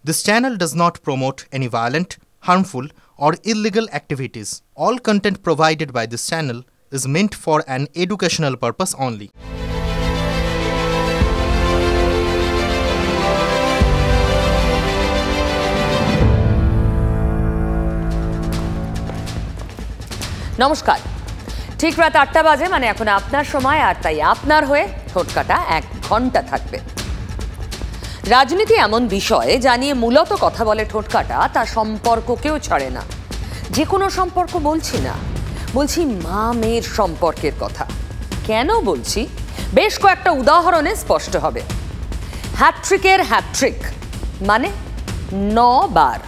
This channel does not promote any violent, harmful, or illegal activities. All content provided by this channel is meant for an educational purpose only. নমস্কার। ঠিক রাত ৮টা বাজে, মানে এখন আপনার সময়, আর তাই আপনার হয়ে ঠোটকাটা ১ ঘন্টা থাকবে। রাজনীতি এমন বিষয় যা নিয়ে মূলত কথা বলে ঠোটকাটা, তা সম্পর্ককেও ছাড়ে না। যে কোনো সম্পর্ক বলছি না, বলছি মা মেয়ের সম্পর্কের কথা। কেন বলছি বেশ কয়েকটা উদাহরণে স্পষ্ট হবে। হ্যাট্রিকের হ্যাট্রিক মানে ৯ বার।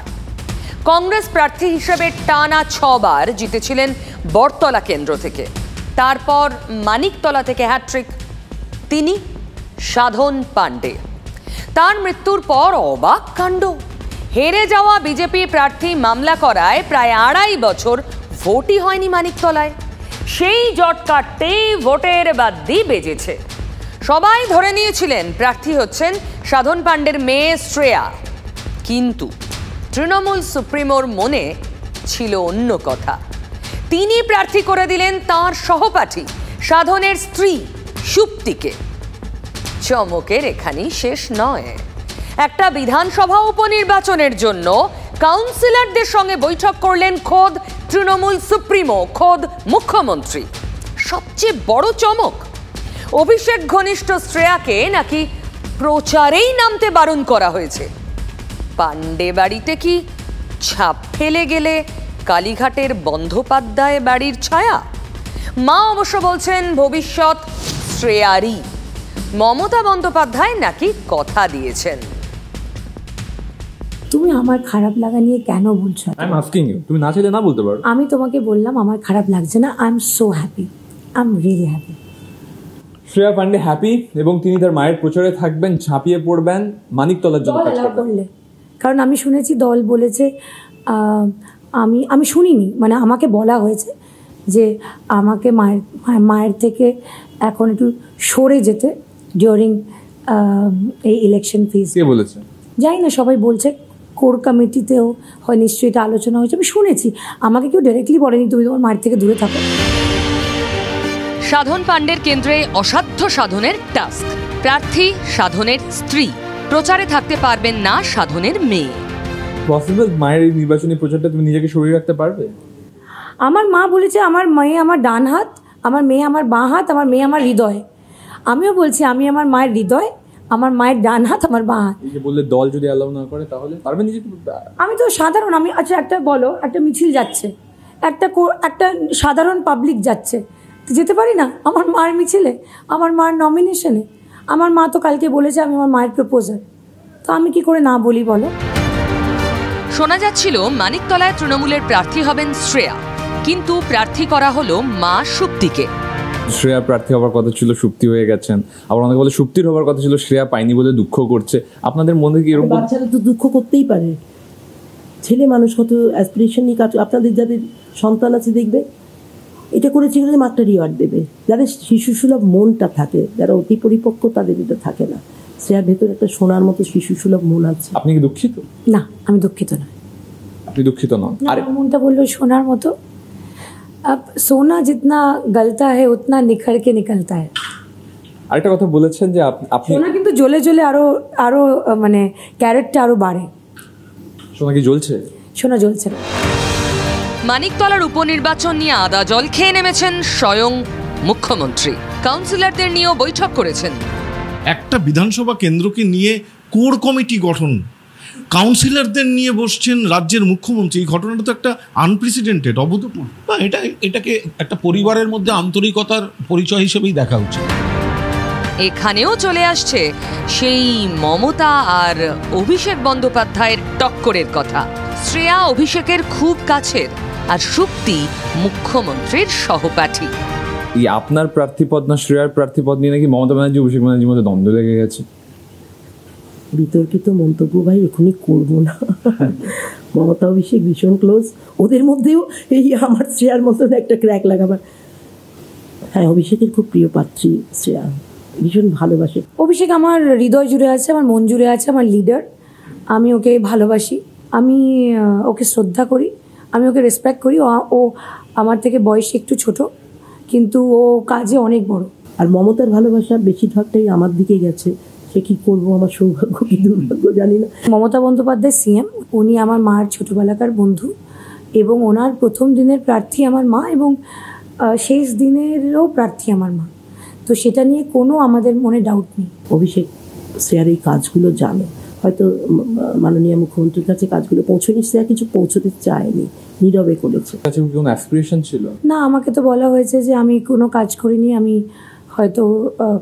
কংগ্রেস প্রার্থী হিসেবে টানা ৬ বার জিতেছিলেন বটতলা কেন্দ্র থেকে। তারপর মানিকতলা থেকে হ্যাট্রিক তিনি সাধন পাণ্ডে। তার মৃত্যুর পর অবাক কাণ্ড, হেরে যাওয়া বিজেপি প্রার্থী মামলা করায় প্রায় ২.৫ বছর ভোটই হয়নি মানিকতলায়। সেই জট কাটতেই ভোটের বাদ্যি বেজেছে। সবাই ধরে নিয়েছিলেন প্রার্থী হচ্ছেন সাধন পাণ্ডের মেয়ে শ্রেয়া, কিন্তু তৃণমূল সুপ্রিমোর মনে ছিল অন্য কথা। তিনি প্রার্থী করে দিলেন তাঁর সহপাঠী সাধনের স্ত্রী সুপ্তিকে। চমকের এখানেই শেষ নয়। একটা বিধানসভা উপনির্বাচনের জন্য কাউন্সিলরদের সঙ্গে বৈঠক করলেন খোদ তৃণমূল সুপ্রিমো, খোদ মুখ্যমন্ত্রী। সবচেয়ে বড় চমক, অভিষেক ঘনিষ্ঠ শ্রেয়াকে নাকি প্রচারেই নামতে বারণ করা হয়েছে। পাণ্ডে বাড়িতে কি ছাপ ফেলে গেলে কালীঘাটের বন্দ্যোপাধ্যায় বাড়ির ছায়া? মা অবশ্য বলছেন ভবিষ্যৎ শ্রেয়ারই। মমতা বন্দ্যোপাধ্যায় নাকি কথা দিয়েছেন। তুমি আমার খারাপ লাগা নিয়ে কেন বলছো? আই এম আস্কিং ইউ, তুমি না চাইলে না বলতে পারো। আমি তোমাকে বললাম আমার খারাপ লাগছে না। I am so happy, I am really happy. Shreya Pandey happy এবং তিনি তার মায়ের প্রচারে থাকবেন, ঝাঁপিয়ে পড়বেন মানিকতলার জন্য কাজ করবেন। কারণ আমি শুনেছি দল বলেছে, আমি শুনিনি, মানে আমাকে বলা হয়েছে যে আমাকে মায়ের থেকে এখন একটু সরে যেতে ডিউরিং এই ইলেকশন ফেজ। কে বলেছে জানি না, সবাই বলছে। কোর কমিটিতেও হয় নিশ্চয়ই এটা আলোচনা হয়েছে, আমি শুনেছি। আমাকে কেউ ডাইরেক্টলি বলেনি তুমি তোমার মায়ের থেকে দূরে থাকো। সাধন পাণ্ডের কেন্দ্রে অসাধ্য সাধনের টাস্ক। প্রার্থী সাধনের স্ত্রী, প্রচারে থাকতে পারবেন না সাধনের মেয়ে। পসিবল মায়ের এই নির্বাচনী প্রচারটা তুমি নিজেকে সরিয়ে রাখতে পারবে? আমার মা বলেছে আমার মেয়ে আমার ডান হাত, আমার মেয়ে আমার বাঁ হাত, আমার মেয়ে আমার হৃদয়। আমিও বলছি আমি আমার মায়ের হৃদয়, আমার মায়ের ডান হাত, আমার বাঁ হাত। এই যে বললে দল যদি অ্যালাউ না করে তাহলে পারবে নিজেকে? আমি তো সাধারণ, আমি আচ্ছা একটা বলো, একটা মিছিল যাচ্ছে, একটা সাধারণ পাবলিক যাচ্ছে, যেতে পারি না আমার মায়ের মিছিলে, আমার মায়ের নমিনেশনে? আমার মা তো কালকে বলেছে আমি আমার মায়ের প্রপোজাল, তো আমি কি করে না বলি বলো? শোনা যাচ্ছিল মানিকতলায় তৃণমূলের প্রার্থী হবেন শ্রেয়া, কিন্তু প্রার্থী করা হলো মা সুপ্তিকে। শ্রেয়া প্রার্থী হওয়ার কথা ছিল, সুপ্তি হয়ে গেছেন। আবার অনেকে বলে সুপ্তির হওয়ার কথা ছিল, শ্রেয়া পাইনি বলে দুঃখ করছে। আপনাদের মনে কি এরকম? বাচ্চারা তো দুঃখ করতেই পারে, ছেলে মানুষ কত অ্যাসপিরেশন নিয়ে কাজ। আপনাদের যাদের সন্তান আছে দেখবে এটা করেছে গেলে মাত্রা রিওয়ার্ড দেবে। যাদের শিশুসুলভ মনটা থাকে, যারা অতি পরিপক্ক, তাদের এটা থাকে না। শ্রেয়ার ভেতরে একটা সোনার মতো শিশুসুলভ মন আছে। আপনি কি দুঃখিত? না, আমি দুঃখিত না। আপনি দুঃখিত নন? আর মনটা বললো সোনার মতো। সোনা জিতনা গলতা है उतना निखर के निकलता है। আরেকটা কথা বলেছেন যে আপনি সোনা কিন্তু জ্বলে জ্বলে আরো মানে ক্যারেটটা আরো বাড়ে। সোনা কি জ্বলছে? সোনা জ্বলছে না। মানিকতলার উপনির্বাচন নিয়ে আদা জল খেয়ে নেমেছেন স্বয়ং মুখ্যমন্ত্রী। কাউন্সিলরদের নিয়েও বৈঠক করেছেন। একটা বিধানসভা কেন্দ্রকে নিয়ে কোর কমিটি গঠন, কাউন্সিলরদের নিয়ে বসছেন রাজ্যের মুখ্যমন্ত্রী। এই ঘটনাটা তো একটা আনপ্রেসিডেন্টেড, অভূতপূর্ব। না, এটাকে একটা পরিবারের মধ্যে আন্তরিকতার পরিচয় হিসেবেই দেখা উচিত। এখানেও চলে আসছে সেই মমতা আর অভিষেক বন্দ্যোপাধ্যায়ের টক্করের কথা। শ্রেয়া অভিষেকের খুব কাছের, আর সুপ্তি মুখ্যমন্ত্রীর সহপাঠী। এই আপনার প্রার্থীপদ না শ্রেয়ার প্রার্থীপদ নিয়ে নাকি মমতা ব্যানার্জি অভিষেক ব্যানার্জির মধ্যে দ্বন্দ্ব লেগে গেছে। বিতর্কিত মন্তব্য ভাই এখনই করবো না। মমতা অভিষেক ভীষণ ক্লোজ, ওদের মধ্যেও এই আমার শ্রেয়ার মতন একটা ক্র্যাক লাগাবার। হ্যাঁ, অভিষেকের খুব প্রিয় পাত্রী শ্রেয়া, ভীষণ ভালোবাসে। অভিষেক আমার হৃদয় জুড়ে আছে, আমার মন জুড়ে আছে, আমার লিডার। আমি ওকে ভালোবাসি, আমি ওকে শ্রদ্ধা করি, আমি ওকে রেসপেক্ট করি। ও আমার থেকে বয়সে একটু ছোট, কিন্তু ও কাজে অনেক বড়। আর মমতার ভালোবাসা বেশিরভাগটাই আমার দিকে গেছে। সে কী করবো, আমার সৌভাগ্য কি দুর্ভাগ্য জানি না। মমতা বন্দ্যোপাধ্যায় সিএম, উনি আমার মার ছোটোবেলাকার বন্ধু এবং ওনার প্রথম দিনের প্রার্থী আমার মা এবং শেষ দিনেরও প্রার্থী আমার মা। তো সেটা নিয়ে কোনো আমাদের মনে ডাউট নেই। অভিষেক শ্রেয়ার এই কাজগুলো জানে, হয়তো মাননীয় মুখ্যমন্ত্রীর কাছে কাজগুলো পৌঁছয়নি, শ্রেয়া কিছু পৌঁছতে চায়নি, নীরবে করেছে। কোনো অ্যাসপিরেশন ছিল না, আমাকে তো বলা হয়েছে যে আমি কোনো কাজ করিনি, আমি হয়তো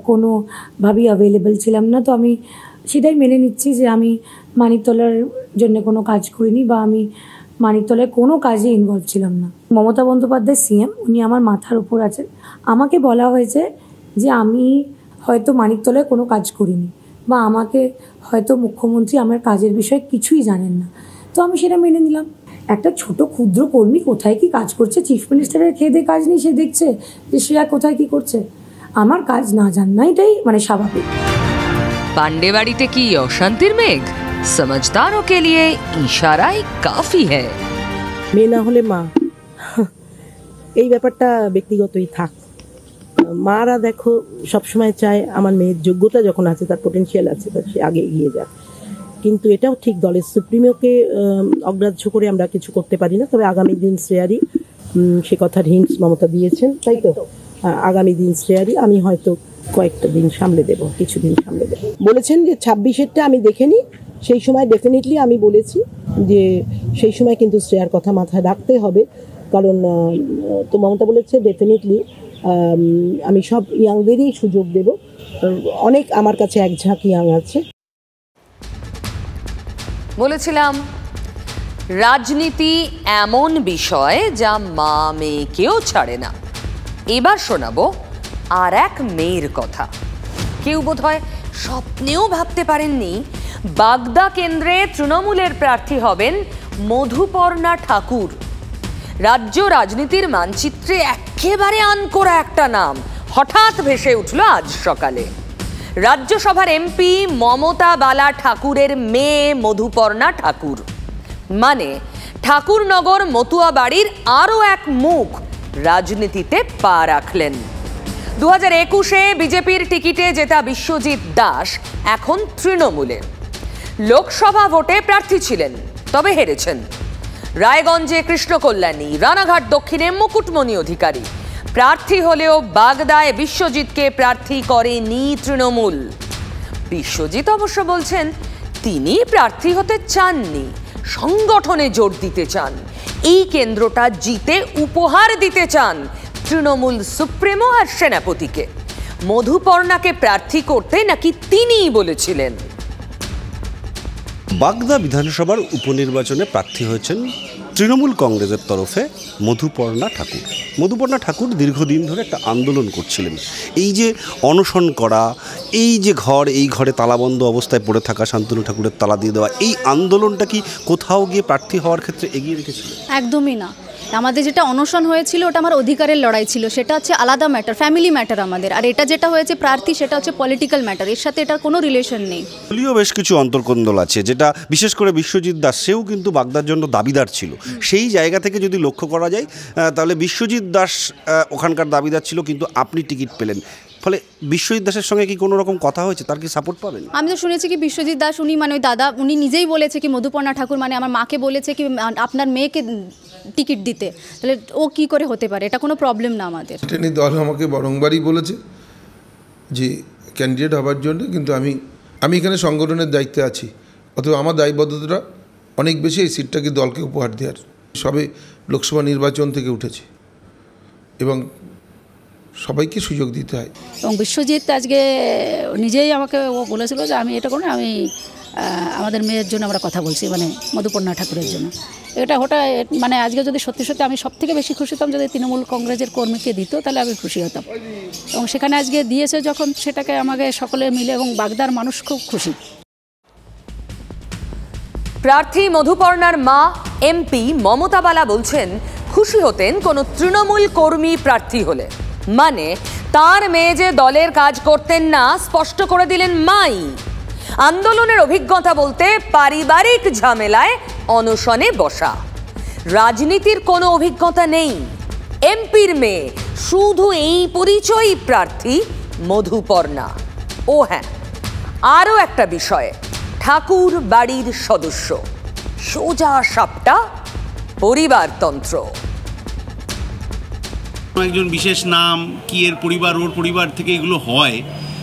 কোনোভাবেই অ্যাভেলেবেল ছিলাম না। তো আমি সেটাই মেনে নিচ্ছি যে আমি মানিকতলার জন্য কোনো কাজ করিনি বা আমি মানিকতলায় কোনো কাজে ইনভলভ ছিলাম না। মমতা বন্দ্যোপাধ্যায় সিএম, উনি আমার মাথার উপর আছেন। আমাকে বলা হয়েছে যে আমি হয়তো মানিকতলায় কোনো কাজ করিনি বা আমাকে হয়তো মুখ্যমন্ত্রী আমার কাজের বিষয়ে কিছুই জানেন না। তো আমি সেটা মেনে নিলাম। একটা ছোট ক্ষুদ্র কর্মী কোথায় কি কাজ করছে, চিফ মিনিস্টারের খেয়ে দিয়ে কাজ নেই, সে দেখছে যে শ্রেয়া কোথায় কি করছে। আমার কাজ না জানা এটাই মানে স্বাভাবিক। পান্ডে বাড়িতে কি অশান্তির মেঘ? समझदारों के लिए इशारा ही काफी है। মেয়ে না হলে মা, এই ব্যাপারটা ব্যক্তিগতই থাক। মারা দেখো সবসময় চায় আমার মেয়ের যোগ্যতা যখন আছে, তার পোটেনশিয়াল আছে, তার সে আগে এগিয়ে যাক। কিন্তু এটাও ঠিক, দলের সুপ্রিমোকে অগ্রাহ্য করে আমরা কিছু করতে পারি না। তবে আগামী দিন শ্রেয়ারই, সে কথার হিন্টস মমতা দিয়েছেন, তাই তো? আগামী দিন শ্রেয়ারই আমি হয়তো কয়েকটা দিন সামলে দেব, কিছুদিন সামলে দেবো বলেছেন। যে 26-এরটা আমি দেখেনি, সেই সময় ডেফিনেটলি আমি বলেছি যে সেই সময় কিন্তু শ্রেয়ার কথা মাথায় রাখতে হবে। কারণ তো মমতা বলেছে ডেফিনেটলি আমি সব ইয়াংদেরই সুযোগ দেব। অনেক আমার কাছে এক ঝাঁক ইয়াং আছে। বলেছিলাম রাজনীতি এমন বিষয় যা মা মেয়েকেও ছাড়ে না। এবার শোনাবো আর এক মেয়ের কথা। কেউ বোধহয় স্বপ্নেও ভাবতে পারেননি বাগদা কেন্দ্রে তৃণমূলের প্রার্থী হবেন মধুপর্ণা ঠাকুর। রাজ্য রাজনীতির মানচিত্রে একেবারে আনকোড়া একটা নাম হঠাৎ ভেসে উঠল আজ সকালে। রাজ্যসভার এমপি মমতা বালা ঠাকুরের মেয়ে মধুপর্ণা ঠাকুর, মানে ঠাকুরনগর মতুয়া বাড়ির আরও এক মুখ রাজনীতিতে পা রাখলেন। 2021-এ বিজেপির টিকিটে জেতা বিশ্বজিৎ দাস এখন তৃণমূলে। লোকসভা ভোটে প্রার্থী ছিলেন, তবে হেরেছেন। রায়গঞ্জে কৃষ্ণকল্যাণী, রানাঘাট দক্ষিণে মুকুটমণি অধিকারী প্রার্থী হলেও বাগদায় বিশ্বজিৎকে প্রার্থী করেনি তৃণমূল। বিশ্বজিৎ অবশ্য বলছেন তিনি প্রার্থী হতে চাননি, সংগঠনে জোর দিতে চান, এই কেন্দ্রটা জিতে উপহার দিতে চান তৃণমূল সুপ্রিমো আর সেনাপতিকে। মধুপর্ণাকে প্রার্থী করতে নাকি তিনিই বলেছিলেন। বাগদা বিধানসভার উপনির্বাচনে প্রার্থী হয়েছেন তৃণমূল কংগ্রেসের তরফে মধুপর্ণা ঠাকুর। মধুপর্ণা ঠাকুর দীর্ঘদিন ধরে একটা আন্দোলন করছিলেন। এই যে অনশন করা, এই যে এই ঘরে তালাবন্ধ অবস্থায় পড়ে থাকা, শান্তনু ঠাকুরের তালা দিয়ে দেওয়া, এই আন্দোলনটা কি কোথাও গিয়ে প্রার্থী হওয়ার ক্ষেত্রে এগিয়ে রেখেছিল? একদমই না। আমাদের যেটা অনশন হয়েছিল ওটা আমার অধিকারের লড়াই ছিল, সেটা হচ্ছে আলাদা ম্যাটার, ফ্যামিলি ম্যাটার আমাদের। আর এটা যেটা হয়েছে প্রার্থী, সেটা হচ্ছে পলিটিক্যাল ম্যাটার, এর সাথে এটার কোনো রিলেশন নেই। দলীয় বেশ কিছু অন্তর্কোন্দল আছে, যেটা বিশেষ করে বিশ্বজিৎ দাস, সেও কিন্তু বাগদার জন্য দাবিদার ছিল। সেই জায়গা থেকে যদি লক্ষ্য করা যায় তাহলে বিশ্বজিৎ দাস ওখানকার দাবিদার ছিল, কিন্তু আপনি টিকিট পেলেন। ফলে বিশ্বজিৎ দাসের সঙ্গে কি কোনো রকম কথা হয়েছে, তার কি সাপোর্ট পাবেন? আমি তো শুনেছি কি বিশ্বজিৎ দাস উনি মানে ওই দাদা উনি নিজেই বলেছে কি মধুপর্ণা ঠাকুর মানে আমার মাকে বলেছে কি আপনার মেয়েকে টিকিট দিতে। তাহলে ও কি করে হতে পারে? এটা কোনো প্রবলেম না আমাদের। এটা নিয়ে দল আমাকে বারংবারই বলেছে যে ক্যান্ডিডেট হবার জন্য, কিন্তু আমি এখানে সংগঠনের দায়িত্বে আছি, অথবা আমার দায়বদ্ধতা অনেক বেশি এই সিটটাকে দলকে উপহার দেওয়ার। সবে লোকসভা নির্বাচন থেকে উঠেছে এবং সবাইকে সুযোগ দিতে হয়। এবং বিশ্বজিৎ আজকে নিজেই আমাকে ও বলেছিল যে আমি এটা করি, আমি আমাদের মেয়ের জন্য আমরা কথা বলছি, মানে মধুপর্ণা ঠাকুরের জন্য। এটা মানে আজকে যদি সত্যি সত্যি আমি সব থেকে বেশি খুশি হতাম যদি তৃণমূল কংগ্রেসের কর্মীকে দিত, তাহলে আমি খুশি হতাম। এবং সেখানে আজকে দিয়েছে যখন, সেটাকে আমাকে সকলে মিলে এবং বাগদার মানুষ খুব খুশি। প্রার্থী মধুপর্ণার মা এমপি মমতা বালা বলছেন খুশি হতেন কোনো তৃণমূল কর্মী প্রার্থী হলে, মানে তার মেয়ে যে দলের কাজ করতেন না স্পষ্ট করে দিলেন মাই। আন্দোলনের অভিজ্ঞতা বলতে পারিবারিক ঝামেলায় অনশনে বসা। রাজনীতির কোনো অভিজ্ঞতা নেই। এমপির মেয়ে, শুধু এই পরিচয়ই প্রার্থী মধুপর্ণা। ও হ্যাঁ, আরও একটা বিষয়, ঠাকুর বাড়ির সদস্য। সোজা সাপটা পরিবারতন্ত্র। একজন বিশেষ নাম কি এর পরিবার, ওর পরিবার থেকে এগুলো হয়,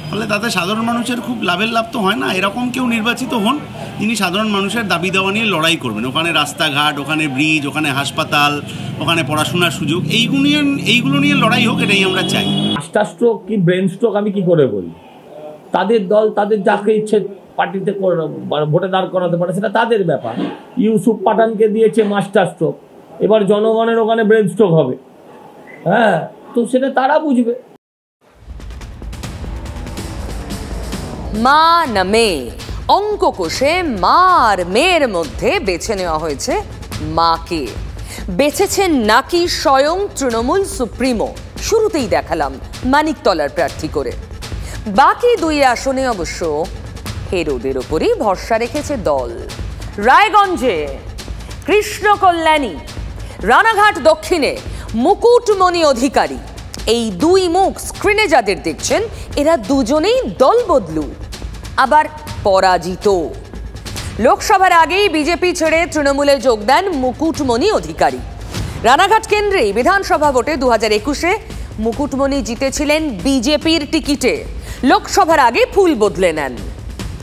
ফলে তাতে সাধারণ মানুষের খুব লাভের লাভ তো হয় না। এরকম কেউ নির্বাচিত হন যিনি সাধারণ মানুষের দাবি দেওয়া নিয়ে লড়াই করবেন। ওখানে রাস্তাঘাট, ওখানে ব্রিজ, ওখানে হাসপাতাল, ওখানে পড়াশোনার সুযোগ, এইগুলো নিয়ে লড়াই হোক, এটাই আমরা চাই। মাস্টার স্ট্রোক কি ব্রেন স্ট্রোক আমি কি করে বলি? তাদের দল তাদের যাকে ইচ্ছে পার্টিতে ভোটে দাঁড় করাতে পারে, সেটা তাদের ব্যাপার। ইউসুফ পাঠানকে দিয়েছে মাস্টার স্ট্রোক, এবার জনগণের ওখানে ব্রেন স্ট্রোক হবে। হ্যাঁ, তো সেটা তারা বুঝবে। মা না মেয়ে, অঙ্ক কষে মা আর মেয়ের মধ্যে বেছে নেওয়া হয়েছে মাকে। বেছেছেন নাকি স্বয়ং তৃণমূল সুপ্রিমো। শুরুতেই দেখালাম মানিকতলার প্রার্থী করে। বাকি দুই আসনে অবশ্য হেরোদের ওপরই ভরসা রেখেছে দল। রায়গঞ্জে কৃষ্ণ কল্যাণী, রানাঘাট দক্ষিণে মুকুটমণি অধিকারী। এই দুই মুখ স্ক্রিনে যাদের দেখছেন, এরা দুজনেই দল বদলু, আবার পরাজিত। লোকসভার আগেই বিজেপি ছেড়ে তৃণমূলে যোগ দেন মুকুটমণি অধিকারী। রানাঘাট কেন্দ্রেই বিধানসভা ভোটে 2021-এ মুকুটমণি জিতেছিলেন বিজেপির টিকিটে। লোকসভার আগে ফুল বদলে নেন।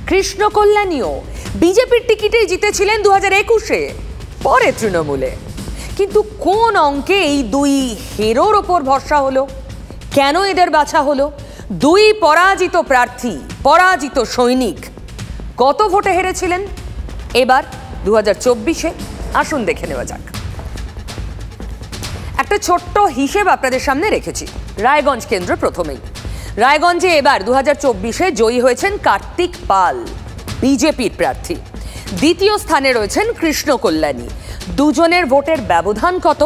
কৃষ্ণ কল্যাণীও বিজেপির টিকিটেই জিতেছিলেন 2021-এ, পরে তৃণমূলে। কিন্তু কোন অঙ্কে এই দুই হিরোর ওপর ভরসা হলো? কেন এদের বাছা হলো? দুই পরাজিত প্রার্থী, পরাজিত সৈনিক কত ভোটে হেরেছিলেন এবার 2024-এ? আসুন দেখে নেওয়া যাক। একটা ছোট্ট হিসেব আপনাদের সামনে রেখেছি। রায়গঞ্জ কেন্দ্র প্রথমেই। রায়গঞ্জে এবার 2024-এ জয়ী হয়েছেন কার্তিক পাল, বিজেপির প্রার্থী। দ্বিতীয় স্থানে রয়েছেন কৃষ্ণ কল্যাণী। দুজনের ভোটের ব্যবধান কত?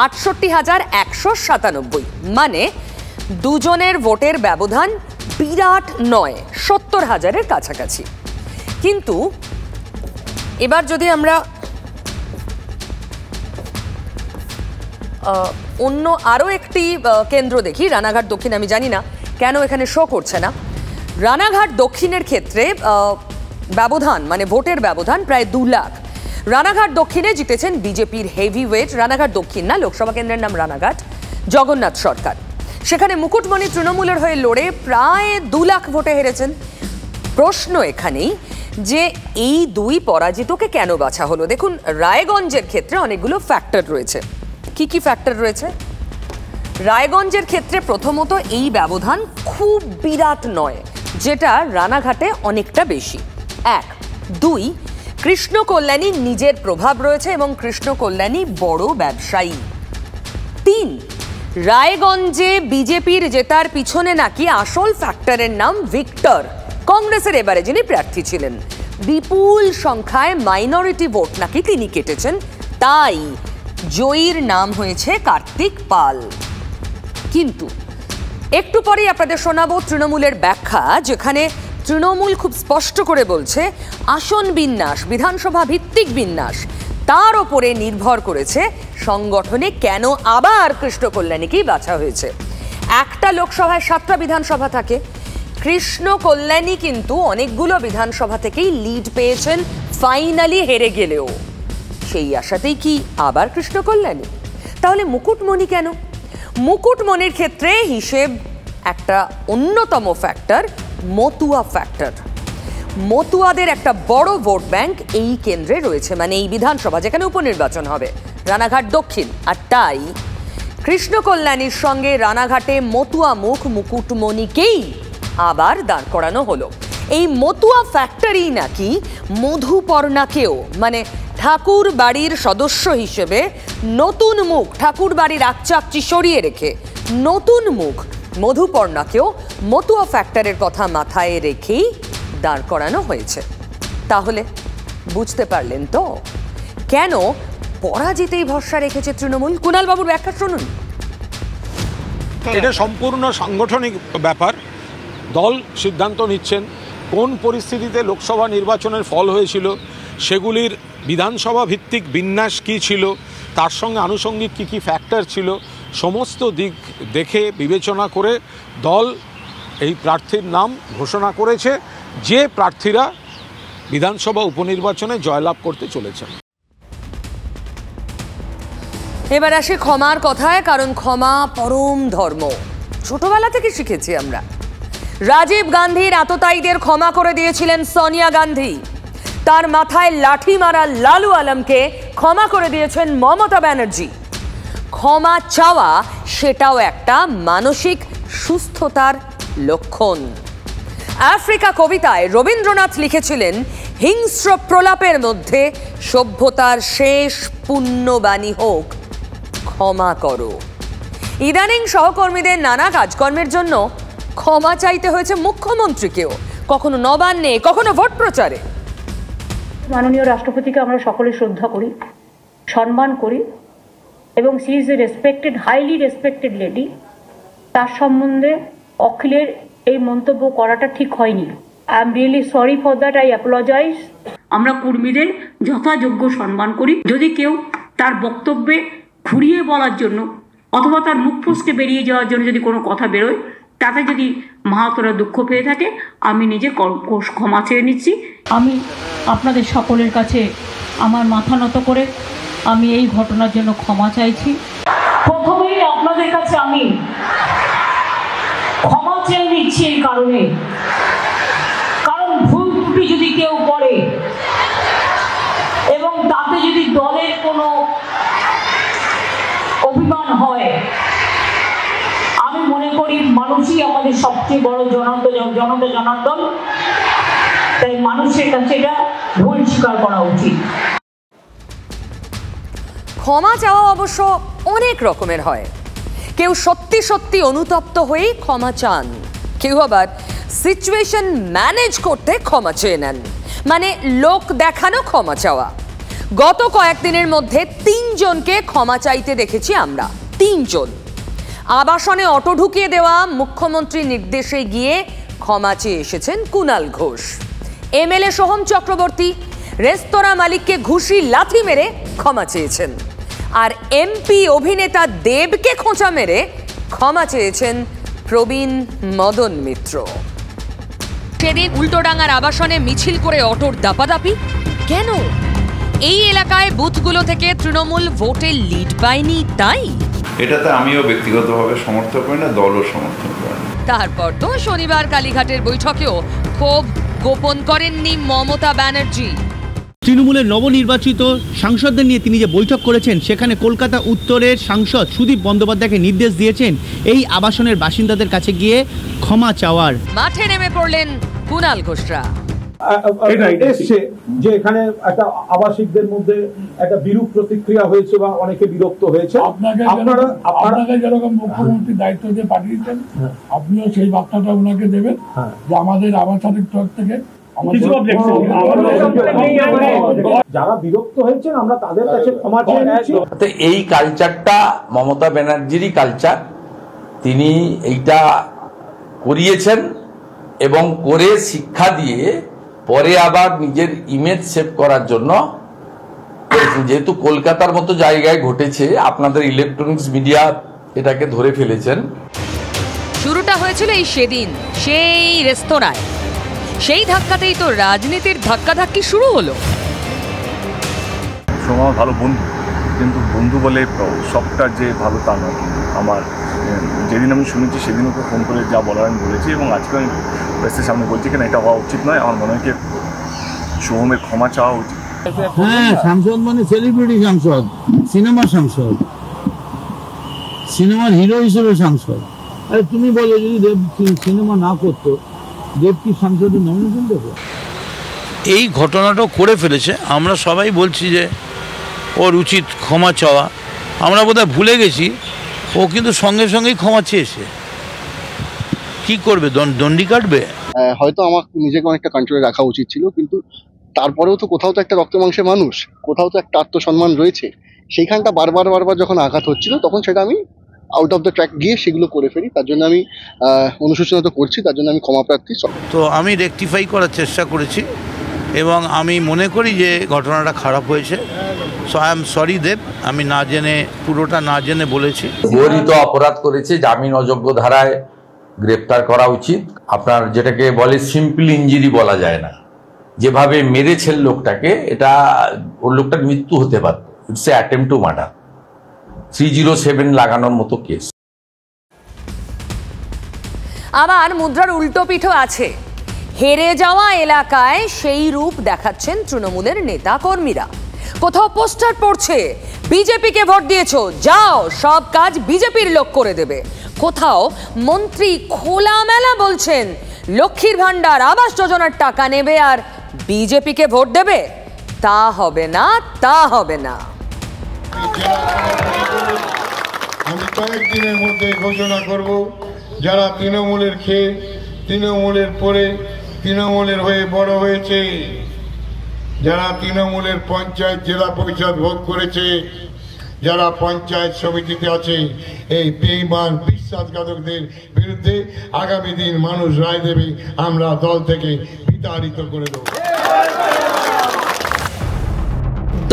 68,197। মানে দুজনের ভোটের ব্যবধান বিরাট নয়, 70,000-এর কাছাকাছি। কিন্তু এবার যদি আমরা অন্য আরও একটি কেন্দ্র দেখি, রানাঘাট দক্ষিণ, আমি জানি না কেন এখানে শো করছে না। রানাঘাট দক্ষিণের ক্ষেত্রে ব্যবধান, মানে ভোটের ব্যবধান প্রায় 2 লাখ। রানাঘাট দক্ষিণে জিতেছেন বিজেপির হেভিওয়েট, রানাঘাট দক্ষিণ না, লোকসভা কেন্দ্রের নাম রানাঘাট, জগন্নাথ সরকার। সেখানে মুকুটমণি তৃণমূলের হয়ে লড়ে প্রায় 2 লাখ ভোটে হেরেছেন। প্রশ্ন এখানেই যে এই দুই পরাজিতকে কেন বাছা হলো? দেখুন, রায়গঞ্জের ক্ষেত্রে অনেকগুলো ফ্যাক্টর রয়েছে। কি কি ফ্যাক্টর রয়েছে? রায়গঞ্জের ক্ষেত্রে প্রথমত এই ব্যবধান খুব বিরাট নয়, যেটা রানাঘাটে অনেকটা বেশি। 1, 2, কৃষ্ণ কল্যাণীর নিজের প্রভাব রয়েছে এবং কৃষ্ণ কল্যাণী বড় ব্যবসায়ী। 3, রায়গঞ্জে বিজেপির জেতার পিছনে নাকি আসল ফ্যাক্টরের নাম ভিক্টর, কংগ্রেসের এবারে যিনি প্রার্থী ছিলেন। বিপুল সংখ্যায় মাইনরিটি ভোট নাকি তিনি কেটেছেন, তাই জয়ীর নাম হয়েছে কার্তিক পাল। কিন্তু একটু পরেই আপনাদের শোনাবো তৃণমূলের ব্যাখ্যা, যেখানে তৃণমূল খুব স্পষ্ট করে বলছে আসন বিন্যাস, বিধানসভা ভিত্তিক বিন্যাস, তার ওপরে নির্ভর করেছে সংগঠনে কেন আবার কৃষ্ণ কল্যাণীকেই বাছা হয়েছে। একটা লোকসভায় 7টা বিধানসভা থাকে। কৃষ্ণ কল্যাণী কিন্তু অনেকগুলো বিধানসভা থেকেই লিড পেয়েছেন, ফাইনালি হেরে গেলেও। সেই আশাতেই কি আবার কৃষ্ণ কল্যাণী? তাহলে মুকুটমণি কেন? মুকুটমণির ক্ষেত্রে হিসেব একটা অন্যতম ফ্যাক্টর, মতুয়া ফ্যাক্টর। মতুয়াদের একটা বড় ভোট ব্যাংক এই কেন্দ্রে রয়েছে, মানে এই বিধানসভা যেখানে উপনির্বাচন হবে, রানাঘাট দক্ষিণ। আর তাই কৃষ্ণ কল্যাণীর সঙ্গে রানাঘাটে মতুয়া মুখ মুকুটমণিকেই আবার দাঁড় করানো হলো। এই মতুয়া ফ্যাক্টরি নাকি মধুপর্ণাকেও, মানে ঠাকুর বাড়ির সদস্য হিসেবে নতুন মুখ, ঠাকুর বাড়ির আকচাকচি সরিয়ে রেখে নতুন মুখ মধুপর্ণাকেও মতুয়া ফ্যাক্টরের কথা মাথায় রেখেই দাঁড় করানো হয়েছে। তাহলে বুঝতে পারলেন তো কেন পরাজিতেই ভরসা রেখেছে তৃণমূল? কুণাল বাবুর ব্যাখ্যা শুনুন। এটা সম্পূর্ণ সাংগঠনিক ব্যাপার। দল সিদ্ধান্ত নিচ্ছেন কোন পরিস্থিতিতে লোকসভা নির্বাচনের ফল হয়েছিল, সেগুলির বিধানসভা ভিত্তিক বিন্যাস কী ছিল, তার সঙ্গে আনুষঙ্গিক কী কী ফ্যাক্টর ছিল, সমস্ত দিক দেখে বিবেচনা করে দল এই প্রার্থীর নাম ঘোষণা করেছে, যে প্রার্থীরা বিধানসভা উপনির্বাচনে জয়লাভ করতে চলেছেন। এবার আসি ক্ষমার কথায়, কারণ ক্ষমা পরম ধর্ম। ছোটবেলা থেকে শিখেছি আমরা। রাজীব গান্ধীর আততায়ীদের ক্ষমা করে দিয়েছিলেন সোনিয়া গান্ধী। তার মাথায় লাঠি মারা লালু আলমকে ক্ষমা করে দিয়েছেন মমতা ব্যানার্জি। ক্ষমা চাওয়া সেটাও একটা মানসিক সুস্থতার লক্ষণ। আফ্রিকা কবিতায় রবীন্দ্রনাথ লিখেছিলেন, হিংস্র প্রলাপের মধ্যে সভ্যতার শেষ পুণ্যবাণী হোক ক্ষমা করো। ইদানিং সহকর্মীদের নানা কাজকর্মের জন্য ক্ষমা চাইতে হয়েছে মুখ্যমন্ত্রীকেও, কখনো নবান্নে, কখনো ভোট প্রচারে। মাননীয় রাষ্ট্রপতিকে আমরা সকলে শ্রদ্ধা করি, সম্মান করি, এবং she is a respected, highly respected lady. তার সম্বন্ধে অখিলের এই মন্তব্য করাটা ঠিক হয়নি। I am really sorry for that, I apologize. আমরা কর্মীদের যথাযোগ্য সম্মান করি। যদি কেউ তার বক্তব্যে ঘুরিয়ে বলার জন্য অথবা তার মুখ ফসকে বেরিয়ে যাওয়ার জন্য যদি কোনো কথা বেরোয়, তাতে যদি মাহাতোরা দুঃখ পেয়ে থাকে, আমি নিজে ক্ষমা চেয়ে নিচ্ছি। আমি আপনাদের সকলের কাছে আমার মাথা নত করে আমি এই ঘটনার জন্য ক্ষমা চাইছি। প্রথমেই আপনাদের কাছে আমি ক্ষমা চেয়ে নিচ্ছি এই কারণে, কারণ ভুল ত্রুটি যদি কেউ করে এবং তাতে যদি দলের কোনো অভিমান হয়, আমি মনে করি মানুষই আমাদের সবচেয়ে বড় জনার্দন। তাই মানুষের কাছে এটা ভুল স্বীকার করা উচিত। ক্ষমা চাওয়া অবশ্য অনেক রকমের হয়। কেউ সত্যি সত্যি অনুতপ্ত হয়েই ক্ষমা চান, কেউ আবার সিচুয়েশন ম্যানেজ করতে ক্ষমা চেয়ে নেন, মানে লোক দেখানো ক্ষমা চাওয়া। গত কয়েকদিনের মধ্যে 3 জনকে ক্ষমা চাইতে দেখেছি আমরা। 3 জন। আবাসনে অটো ঢুকিয়ে দেওয়া মুখ্যমন্ত্রীর নির্দেশে গিয়ে ক্ষমা চেয়ে এসেছেন কুণাল ঘোষ। এমএলএ সোহম চক্রবর্তী রেস্তোরাঁ মালিককে ঘুষি লাথি মেরে ক্ষমা চেয়েছেন। আর এমপি অভিনেতা দেবকে খোঁচা মেরে ক্ষমা চেয়েছেন প্রবীণ মদন মিত্র। সেদিন উল্টোডাঙ্গার আবাসনে মিছিল করে অটোর দাপাদাপি কেন? এই এলাকায় বুথগুলো থেকে তৃণমূল ভোটে লিড পায়নি তাই? এটাতে আমিও ব্যক্তিগতভাবে সমর্থন করি না, দলও সমর্থন করে না। তারপর তো শনিবার কালীঘাটের বৈঠকেও ক্ষোভ গোপন করেননি মমতা ব্যানার্জি। তৃণমূলের নবনির্বাচিত সাংসদদের নিয়ে তিনি যে বৈঠক করেছেন, সেখানে কলকাতা উত্তরের সাংসদ সুদীপ বন্দ্যোপাধ্যায়কে নির্দেশ দিয়েছেন এই আবাসনের বাসিন্দাদের কাছে গিয়ে ক্ষমা চাওয়ার। মাঠে নেমে পড়লেন কুণাল ঘোষরা। এসছে যে এখানে একটা আবাসিকদের মধ্যে একটা বিরূপ প্রতিক্রিয়া হয়েছে বা অনেকে বিরক্ত হয়েছে। আপনাকে যেরকম মুখ্যমন্ত্রী দায়িত্ব দিয়ে পাঠিয়েছেন, আপনিও সেই বার্তাটা ওনাকে দেবেন যে আমাদের আবাসনের তরফ থেকে যারা বিরক্ত হয়েছেন আমরা তাদের কাছে ক্ষমা চেয়ে নিচ্ছি। এই কালচারটা মমতা ব্যানার্জিরই কালচার। তিনি এইটা করিয়েছেন এবং করে শিক্ষা দিয়ে পরে আবার নিজের ইমেজ সেভ করার জন্য, যেহেতু কলকাতার মতো জায়গায় ঘটেছে, আপনাদের ইলেকট্রনিক্স মিডিয়া এটাকে ধরে ফেলেছেন। শুরুটা হয়েছিল এই সেদিন সেই রেস্তোরাঁয়। সেই ধাক্কাতেই তো রাজনীতির ধাক্কাধাক্কি শুরু হলো। সময় ভালো বন্ধু, কিন্তু বন্ধু বলে সবটা যে ভালো তা নয়। আমার যেদিন আমি শুনেছি সেদিন ওকে ফোন করে যা বলার আমি বলেছি, এবং আজকে আমি প্রেসের সামনে বলছি কিনা এটা হওয়া উচিত নয়। আমার মনে হয় কি সোহমের ক্ষমা চাওয়া উচিত। হ্যাঁ, সাংসদ মানে সেলিব্রিটি সাংসদ, সিনেমার সাংসদ, সিনেমার হিরো হিসেবে সাংসদ। আরে তুমি বলো, যদি দেব সিনেমা না করতো, দেব কি সাংসদের নমিনেশন দেবে? এই ঘটনাটা করে ফেলেছে, আমরা সবাই বলছি যে ওর উচিত ক্ষমা চাওয়া। আমরা বোধহয় ভুলে গেছি ও কিন্তু সঙ্গে সঙ্গেই ক্ষমা চেয়েছে। কি করবে, দণ্ডি কাটবে? হয়তো আমার নিজেকে অনেকটা কন্ট্রোলে রাখা উচিত ছিল, কিন্তু তারপরেও তো কোথাও তো একটা রক্ত মাংসের মানুষ, কোথাও তো একটা আত্মসম্মান রয়েছে। সেইখানটা বারবার যখন আঘাত হচ্ছিল, তখন সেটা আমি আউট অফ দ্য ট্র্যাক গিয়ে সেগুলো করে ফেলি। তার জন্য আমি অনুশোচনা তো করছি, তার জন্য আমি ক্ষমা প্রার্থী। তো আমি রেকটিফাই করার চেষ্টা করেছি এবং আমি মনে করি যে ঘটনাটা খারাপ হয়েছে। সো আই এম সরি দেব, আমি না জেনে, পুরোটা না জেনে বলেছি। গরিত অপরাধ করেছে, জামিন অযোগ্য ধারায় গ্রেপ্তার করা উচিত। আপনার যেটাকে বলে সিম্পল ইনজুরি বলা যায় না, যেভাবে মেরেছেন লোকটাকে, এটা ওর লোকটার মৃত্যু হতে পারত। It's a attempt to murder, 307 লাগানোর মতো কেস। আবার মুদ্রার উল্টো পিঠও আছে। হেরে যাওয়া এলাকায় সেই রূপ দেখাচ্ছেন তৃণমূলের নেতা কর্মীরা। কোথাও পোস্টার পড়ছে, বিজেপিকে ভোট দিয়েছো, যাও সব কাজ বিজেপির লোক করে দেবে। কোথাও মন্ত্রী খোলামেলা বলছেন লক্ষ্মীর ভান্ডার, আবাস যোজনার টাকা নেবে আর বিজেপিকে ভোট দেবে। তা হবে না, তা হবে না। আমি কয়েকদিনের মধ্যে ঘোষণা করব, যারা তৃণমূলের খেয়ে, তৃণমূলের পরে, তৃণমূলের হয়ে বড় হয়েছে, যারা তৃণমূলের পঞ্চায়েত জেলা পরিষদ ভোট করেছে, যারা পঞ্চায়েত সমিতিতে আছে, এই বেঈমান বিশ্বাসঘাতকদের বিরুদ্ধে আগামী দিন মানুষ রায় দেবে। আমরা দল থেকে বিতাড়িত করে দেব।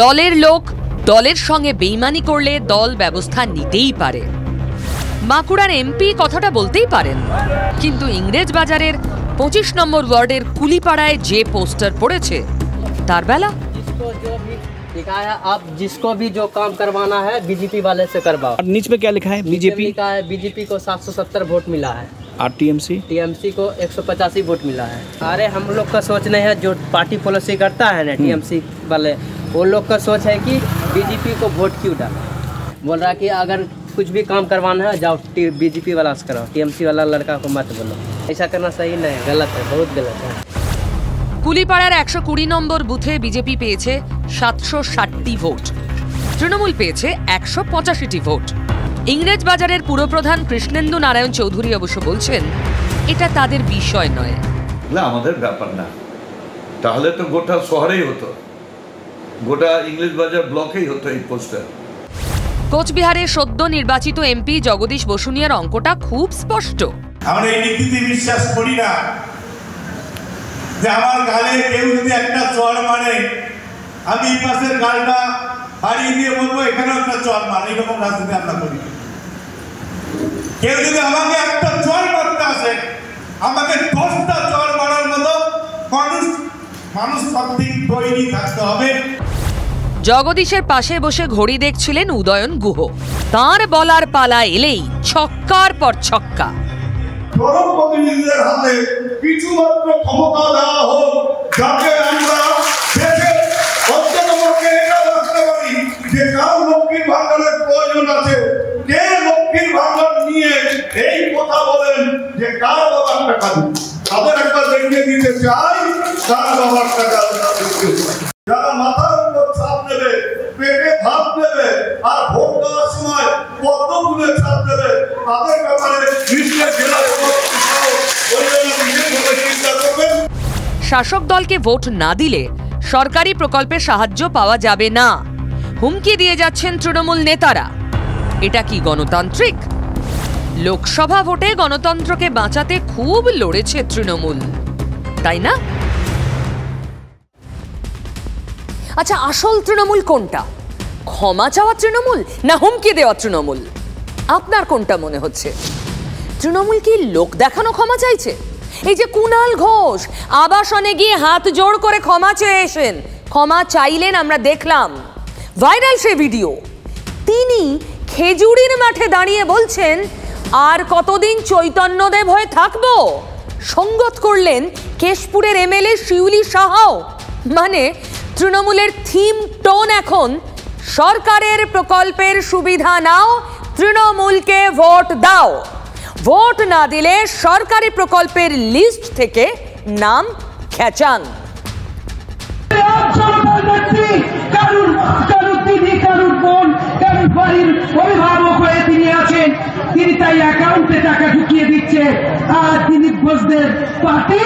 দলের লোক দলের সঙ্গে বেইমানি করলে দল ব্যবস্থা নিতেই পারে। বাঁকুড়ার এমপি কথাটা বলতেই পারেন, কিন্তু ইংরেজ বাজারের 25 নম্বর ওয়ার্ডের কুলিপাড়ায় যে পোস্টার পড়েছে তার বেলা। लिखा है आप जिसको भी जो काम करवाना है बीजेपी वाले से करवाओ। नीच पे क्या लिखा है? बीजेपी लिखा है बीजेपी को 770 वोट मिला है और टीएमसी को 185 वोट मिला है। अरे हम लोग का सोच नहीं है, जो पार्टी पॉलिसी करता है ना टीएमसी वाले, वो लोग का सोच है कि बीजेपी को वोट क्यों डाला। बोल रहा कि अगर कुछ भी काम करवाना है जाओ बीजेपी वाला से कराओ, टीएमसी वाला लड़का को मत बोलो। ऐसा करना सही नहीं है, गलत है, बहुत गलत है। কুলিপাড়ার 120 নম্বর বুথে বিজেপি পেয়েছে 760টি ভোট, তৃণমূল পেয়েছে 185টি ভোট। ইংরেজ বাজারের পুরপ্রধান কৃষ্ণেন্দু নারায়ণ চৌধুরী অবশ্য বলছেন এটা তাদের বিষয় নয়। না, আমাদের ব্যাপার না। তাহলে তো গোটা শহরেই হতো, গোটা ইংরেজ বাজার ব্লকেই হতো এই পোস্টার। কোচবিহারে সদ্য নির্বাচিত এমপি জগদীশ বসুনিয়ার অঙ্কটা খুব স্পষ্ট। আমরা এই নীতিতে বিশ্বাস করি না যে আমার গালে কেউ যদি একটা চড় মারে আমি এই পাশের গালটা হারিয়ে দিয়ে বলবো এখানেও একটা চড় মার। এইরকম রাজনীতি আমরা করি। কেউ যদি আমাকে একটা চড় মারতে আসে, আমাকে 10টা চড় মারার মতো মানুষ সবদিক তৈরি থাকতে হবে। জগদীশের পাশে বসে ঘড়ি দেখছিলেন উদয়ন গুহ। তাঁর বলার পালা এলেই ছক্কার পর ছক্কা। জনপ্রতিনিধিদের হাতে কিছুমাত্র ক্ষমতা দেওয়া হোক, যাতে আমরা দেশের অন্ততপক্ষে এটা রাখতে পারি যে কার লক্ষ্মীর ভান্ডারের প্রয়োজন আছে, কে লক্ষ্মীর ভান্ডার নিয়ে এই কথা বলেন যে কার বাবার টাকা দিন, তাদের একটা দেখিয়ে দিতে চাই কার বাবার টাকা। যারা মাথার উপর ছাপ দেবে, পেটে ভাত দেবে আর ভোট দেওয়ার সময় পদ্মফুলে ছাপ দেবে, তাদের ব্যাপারে শাসক দলকে ভোট না দিলে সরকারি প্রকল্পের সাহায্য পাওয়া যাবে না, হুমকি দিয়ে যাচ্ছেন তৃণমূল নেতারা। এটা কি গণতান্ত্রিক? লোকসভা ভোটে গণতন্ত্রকে বাঁচাতে খুব লড়েছে তৃণমূল, তাই না? আচ্ছা, আসল তৃণমূল কোনটা? ক্ষমা চাওয়া তৃণমূল না হুমকি দেওয়া তৃণমূল? আপনার কোনটা মনে হচ্ছে? তৃণমূল কি লোক দেখানো ক্ষমা চাইছে? এই যে কুণাল ঘোষ আবাসনে গিয়ে হাত জোড় করে ক্ষমা চেয়েছেন, ক্ষমা চাইলেন, আমরা দেখলাম ভাইরাল সে ভিডিও। তিনি খেজুরির মাঠে দাঁড়িয়ে বলছেন আর কতদিন চৈতন্যদেব হয়ে থাকবো। সঙ্গত করলেন কেশপুরের এমএলএ শিউলি সাহাও। মানে তৃণমূলের থিম টোন এখন সরকারের প্রকল্পের সুবিধা নাও, তৃণমূলকে ভোট দাও। ভোট না দিলে সরকারি প্রকল্পের লিস্ট থেকে নাম খেচান। অভিভাবক হয়ে তিনি আছেন, তিনি তাই অ্যাকাউন্টে টাকা ঢুকিয়ে দিচ্ছে আর তিনি বসদের পার্টি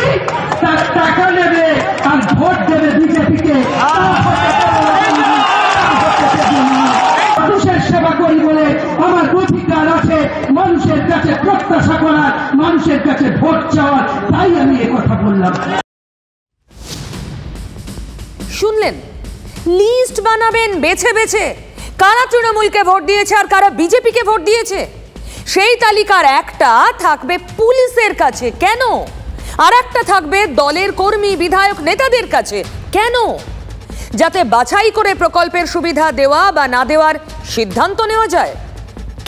তার টাকা নেবে আর ভোট দেবে বিজেপিকে। মানুষের সেবা করি বলে আমার অধিকার আছে, মানুষের কাছে প্রত্যাশা করার, মানুষের কাছে ভোট চাওয়ার। তাই আমি কথা বললাম। শুনলেন, লিস্ট বানাবেন বেছে বেছে কারা তৃণমূলকে ভোট দিয়েছে আর কারা বিজেপিকে ভোট দিয়েছে। সেই তালিকার একটা থাকবে পুলিশের কাছে, কেন? আর একটা থাকবে দলের কর্মী, বিধায়ক, নেতাদের কাছে, কেন? যাতে বাছাই করে প্রকল্পের সুবিধা দেওয়া বা না দেওয়ার সিদ্ধান্ত নেওয়া যায়।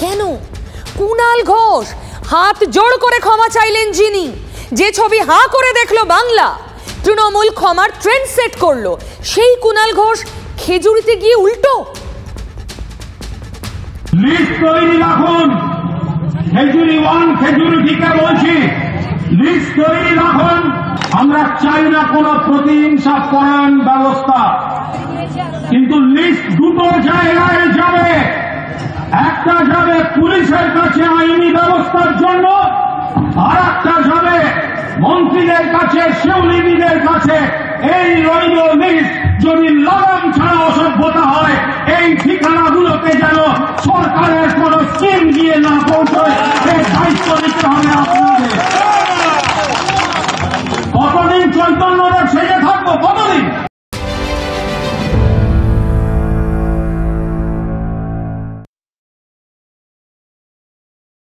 কেন? কুণাল ঘোষ হাত জোড় করে ক্ষমা চাইলেন, যিনি যে ছবি হাঁ করে দেখলো বাংলা, তৃণমূল ক্ষমার ট্রেন্ড সেট করলো, সেই কুণাল ঘোষ খেজুরিতে গিয়ে উল্টো। লিস্ট তৈরি রাখুন, খেজুরি 1 খেজুরি টিকা বলছি, লিস্ট তৈরি রাখুন। আমরা চাই না কোনো প্রতিহিংসা পরায়ণ ব্যবস্থা, কিন্তু লিস্ট দুটো জায়গায় যাবে। একটা যাবে পুলিশের কাছে আইনি ব্যবস্থার জন্য, আর একটা যাবে মন্ত্রীদের কাছে, শিউলিদের কাছে। এই রইল লিস্ট। যদি লাগাম ছাড়া অসভ্যতা হয়, এই ঠিকানাগুলোতে যেন সরকারের কোন স্কিম গিয়ে না পৌঁছয়, এই দায়িত্ব নিতে হবে আপনাদের। কতদিন চৈতন্যদেব সেজে